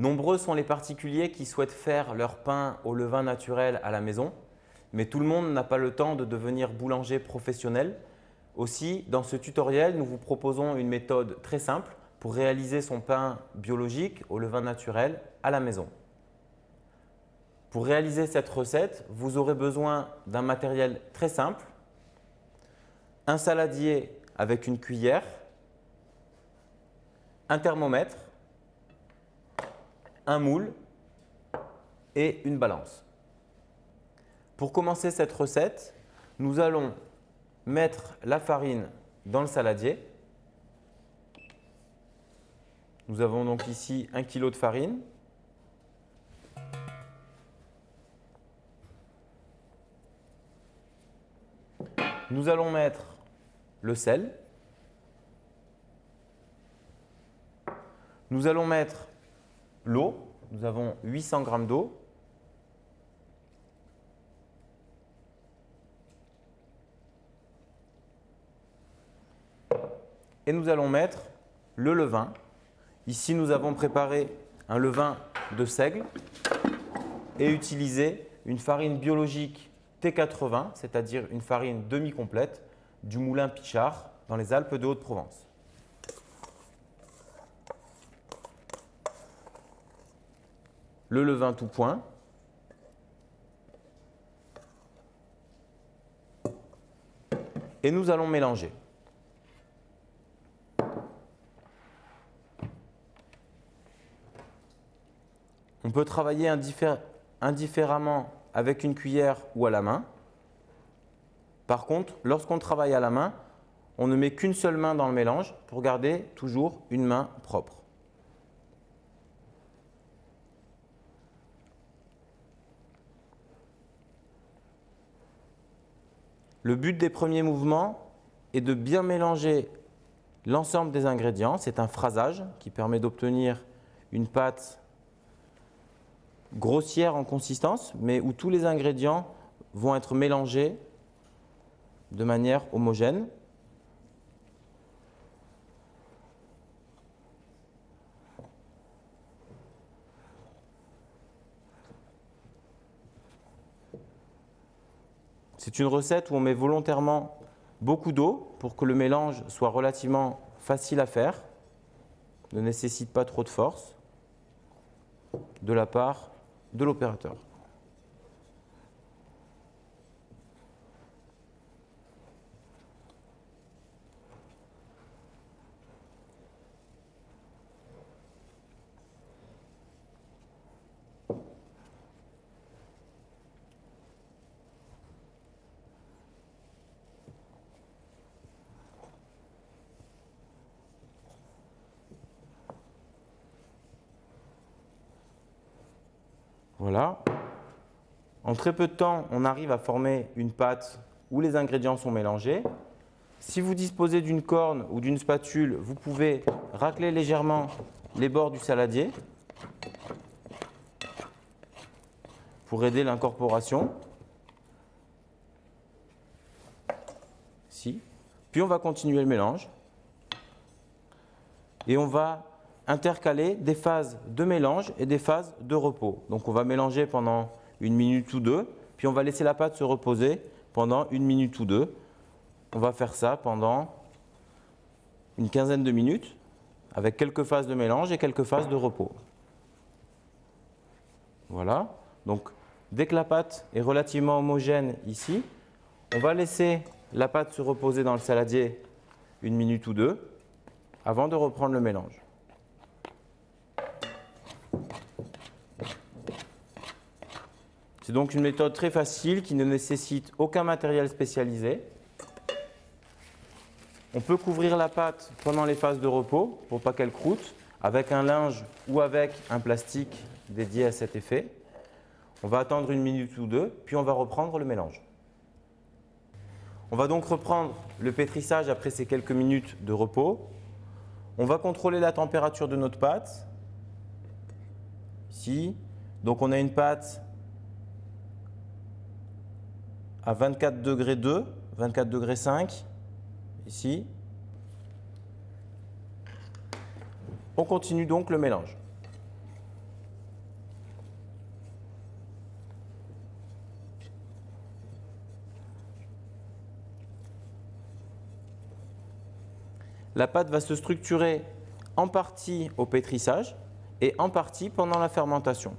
Nombreux sont les particuliers qui souhaitent faire leur pain au levain naturel à la maison, mais tout le monde n'a pas le temps de devenir boulanger professionnel. Aussi, dans ce tutoriel, nous vous proposons une méthode très simple pour réaliser son pain biologique au levain naturel à la maison. Pour réaliser cette recette, vous aurez besoin d'un matériel très simple, un saladier avec une cuillère, un thermomètre, un moule et une balance. Pour commencer cette recette, nous allons mettre la farine dans le saladier. Nous avons donc ici 1 kg de farine. Nous allons mettre le sel. Nous allons mettre l'eau. Nous avons 800 g d'eau. Et nous allons mettre le levain. Ici, nous avons préparé un levain de seigle et utilisé une farine biologique T80, c'est-à-dire une farine demi-complète du moulin Pichard dans les Alpes de Haute-Provence. Le levain tout point. Et nous allons mélanger. On peut travailler indifféremment avec une cuillère ou à la main. Par contre, lorsqu'on travaille à la main, on ne met qu'une seule main dans le mélange pour garder toujours une main propre. Le but des premiers mouvements est de bien mélanger l'ensemble des ingrédients. C'est un phrasage qui permet d'obtenir une pâte grossière en consistance, mais où tous les ingrédients vont être mélangés de manière homogène. C'est une recette où on met volontairement beaucoup d'eau pour que le mélange soit relativement facile à faire, ne nécessite pas trop de force de la part de l'opérateur. Voilà. En très peu de temps, on arrive à former une pâte où les ingrédients sont mélangés. Si vous disposez d'une corne ou d'une spatule, vous pouvez racler légèrement les bords du saladier pour aider l'incorporation. Ici. Puis on va continuer le mélange et on va intercaler des phases de mélange et des phases de repos. Donc on va mélanger pendant 1 minute ou 2, puis on va laisser la pâte se reposer pendant 1 minute ou 2. On va faire ça pendant une quinzaine de minutes avec quelques phases de mélange et quelques phases de repos. Voilà. Donc dès que la pâte est relativement homogène ici, on va laisser la pâte se reposer dans le saladier 1 minute ou 2 avant de reprendre le mélange. C'est donc une méthode très facile qui ne nécessite aucun matériel spécialisé. On peut couvrir la pâte pendant les phases de repos pour pas qu'elle croûte avec un linge ou avec un plastique dédié à cet effet. On va attendre 1 minute ou 2, puis on va reprendre le mélange. On va donc reprendre le pétrissage après ces quelques minutes de repos. On va contrôler la température de notre pâte. Ici, donc on a une pâte à 24 degrés 2, 24 degrés 5, ici. On continue donc le mélange. la pâte va se structurer en partie au pétrissage et en partie pendant la fermentation.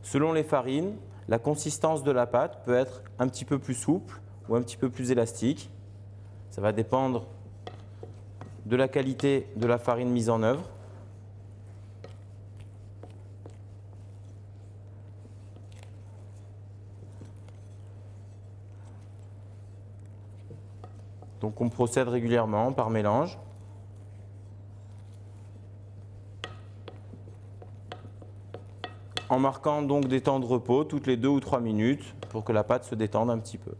Selon les farines, la consistance de la pâte peut être un petit peu plus souple ou un petit peu plus élastique. Ça va dépendre de la qualité de la farine mise en œuvre. Donc on procède régulièrement par mélange. En marquant donc des temps de repos toutes les 2 ou 3 minutes pour que la pâte se détende un petit peu.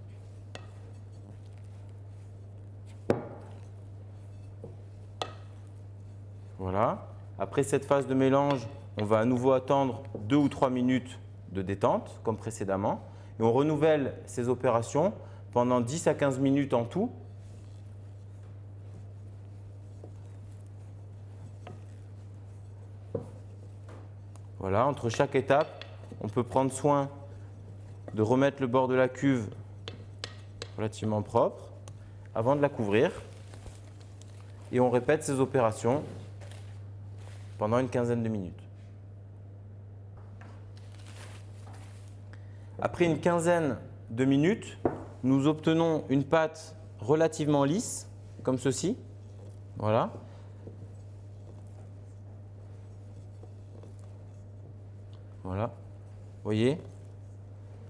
Voilà. Après cette phase de mélange, on va à nouveau attendre 2 ou 3 minutes de détente, comme précédemment. Et on renouvelle ces opérations pendant 10 à 15 minutes en tout. Voilà, entre chaque étape, on peut prendre soin de remettre le bord de la cuve relativement propre avant de la couvrir. Et on répète ces opérations pendant une quinzaine de minutes. Après une quinzaine de minutes, nous obtenons une pâte relativement lisse, comme ceci. Voilà. Voilà, vous voyez?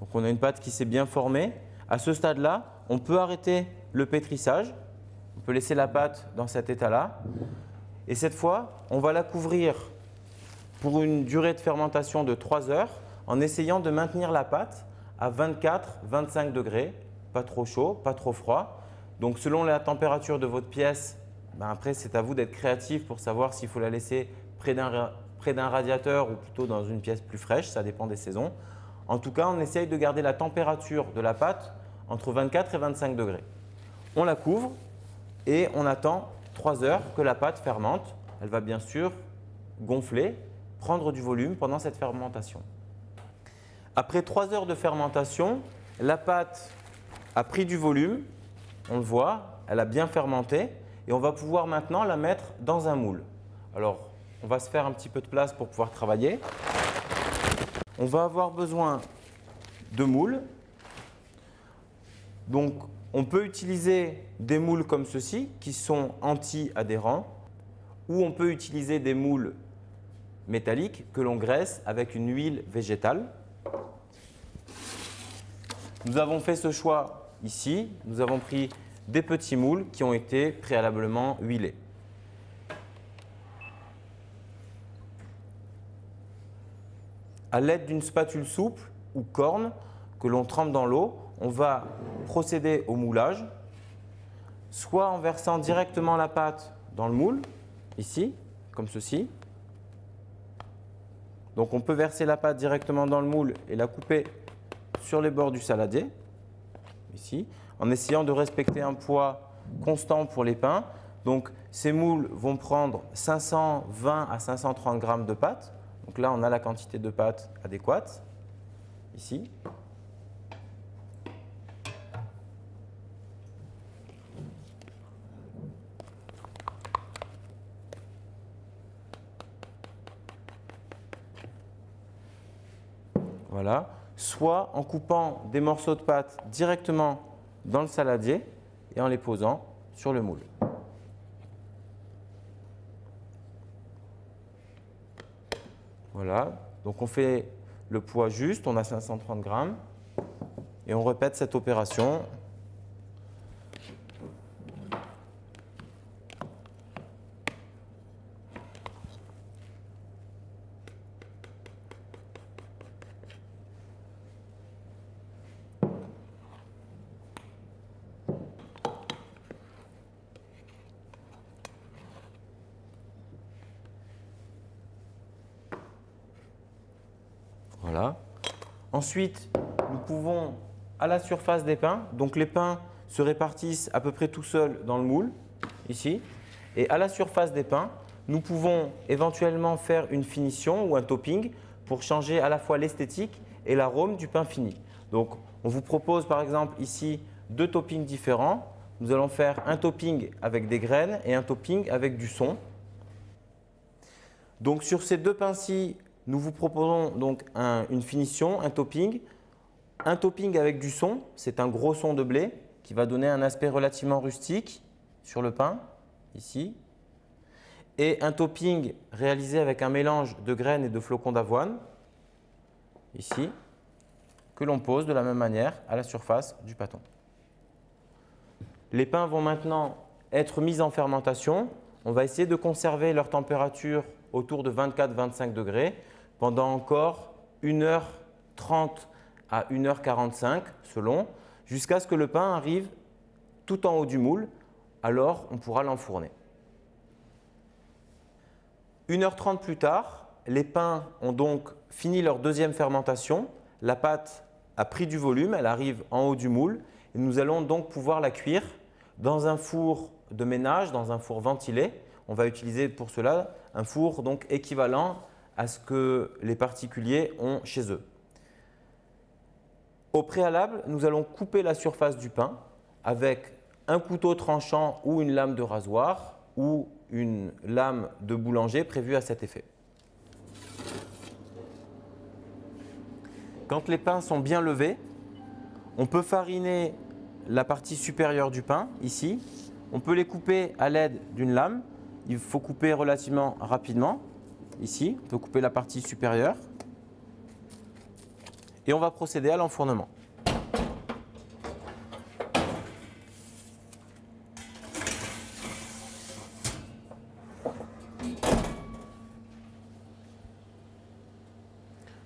Donc on a une pâte qui s'est bien formée. À ce stade-là, on peut arrêter le pétrissage. On peut laisser la pâte dans cet état-là. Et cette fois, on va la couvrir pour une durée de fermentation de 3 heures en essayant de maintenir la pâte à 24-25 degrés. Pas trop chaud, pas trop froid. Donc selon la température de votre pièce, après c'est à vous d'être créatif pour savoir s'il faut la laisser près d'un radiateur ou plutôt dans une pièce plus fraîche, ça dépend des saisons. En tout cas, on essaye de garder la température de la pâte entre 24 et 25 degrés. On la couvre et on attend 3 heures que la pâte fermente. Elle va bien sûr gonfler, prendre du volume pendant cette fermentation. Après 3 heures de fermentation, la pâte a pris du volume, on le voit, elle a bien fermenté et on va pouvoir maintenant la mettre dans un moule. Alors, on va se faire un petit peu de place pour pouvoir travailler. On va avoir besoin de moules. Donc, on peut utiliser des moules comme ceci qui sont anti-adhérents ou on peut utiliser des moules métalliques que l'on graisse avec une huile végétale. Nous avons fait ce choix ici. Nous avons pris des petits moules qui ont été préalablement huilés. À l'aide d'une spatule souple ou corne que l'on trempe dans l'eau, on va procéder au moulage, soit en versant directement la pâte dans le moule, ici, comme ceci. Donc on peut verser la pâte directement dans le moule et la couper sur les bords du saladier, ici, en essayant de respecter un poids constant pour les pains. Donc ces moules vont prendre 520 à 530 g de pâte. Donc là, on a la quantité de pâte adéquate, ici. Voilà. Soit en coupant des morceaux de pâte directement dans le saladier et en les posant sur le moule. Voilà, donc on fait le poids juste, on a 530 g et on répète cette opération. Voilà. Ensuite, nous pouvons, à la surface des pains, donc les pains se répartissent à peu près tout seuls dans le moule, ici. Et à la surface des pains, nous pouvons éventuellement faire une finition ou un topping pour changer à la fois l'esthétique et l'arôme du pain fini. Donc, on vous propose par exemple ici 2 toppings différents. Nous allons faire un topping avec des graines et un topping avec du son. Donc, sur ces 2 pains-ci, nous vous proposons donc une finition, un topping. Un topping avec du son, c'est un gros son de blé qui va donner un aspect relativement rustique sur le pain, ici. Et un topping réalisé avec un mélange de graines et de flocons d'avoine, ici, que l'on pose de la même manière à la surface du pâton. Les pains vont maintenant être mis en fermentation. On va essayer de conserver leur température autour de 24-25 degrés pendant encore 1h30 à 1h45 selon, jusqu'à ce que le pain arrive tout en haut du moule. Alors, on pourra l'enfourner. 1h30 plus tard, les pains ont donc fini leur deuxième fermentation. La pâte a pris du volume, elle arrive en haut du moule et nous allons donc pouvoir la cuire dans un four de ménage, dans un four ventilé. On va utiliser pour cela un four donc équivalent à ce que les particuliers ont chez eux. Au préalable, nous allons couper la surface du pain avec un couteau tranchant ou une lame de rasoir ou une lame de boulanger prévue à cet effet. Quand les pains sont bien levés, on peut fariner la partie supérieure du pain, ici. On peut les couper à l'aide d'une lame. Il faut couper relativement rapidement. Ici, on peut couper la partie supérieure. Et on va procéder à l'enfournement.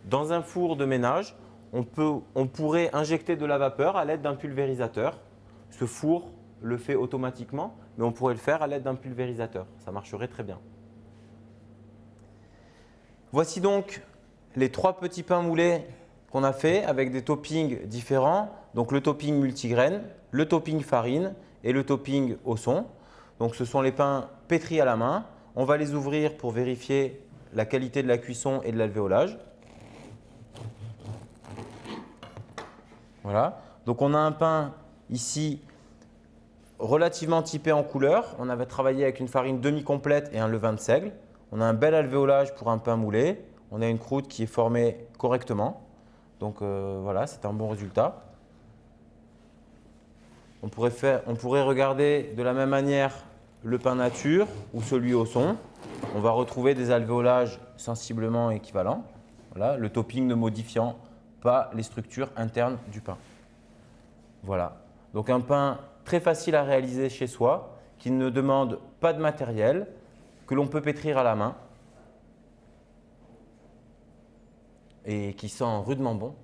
Dans un four de ménage, on pourrait injecter de la vapeur à l'aide d'un pulvérisateur. Ce four le fait automatiquement, mais on pourrait le faire à l'aide d'un pulvérisateur. Ça marcherait très bien. Voici donc les 3 petits pains moulés qu'on a fait avec des toppings différents. Donc le topping multigraines, le topping farine et le topping au son. Donc ce sont les pains pétris à la main. On va les ouvrir pour vérifier la qualité de la cuisson et de l'alvéolage. Voilà. Donc on a un pain ici relativement typé en couleur. On avait travaillé avec une farine demi-complète et un levain de seigle. On a un bel alvéolage pour un pain moulé. On a une croûte qui est formée correctement. Donc voilà, c'est un bon résultat. On pourrait regarder de la même manière le pain nature ou celui au son. On va retrouver des alvéolages sensiblement équivalents. Voilà, le topping ne modifiant pas les structures internes du pain. Voilà, donc un pain très facile à réaliser chez soi, qui ne demande pas de matériel, que l'on peut pétrir à la main et qui sent rudement bon.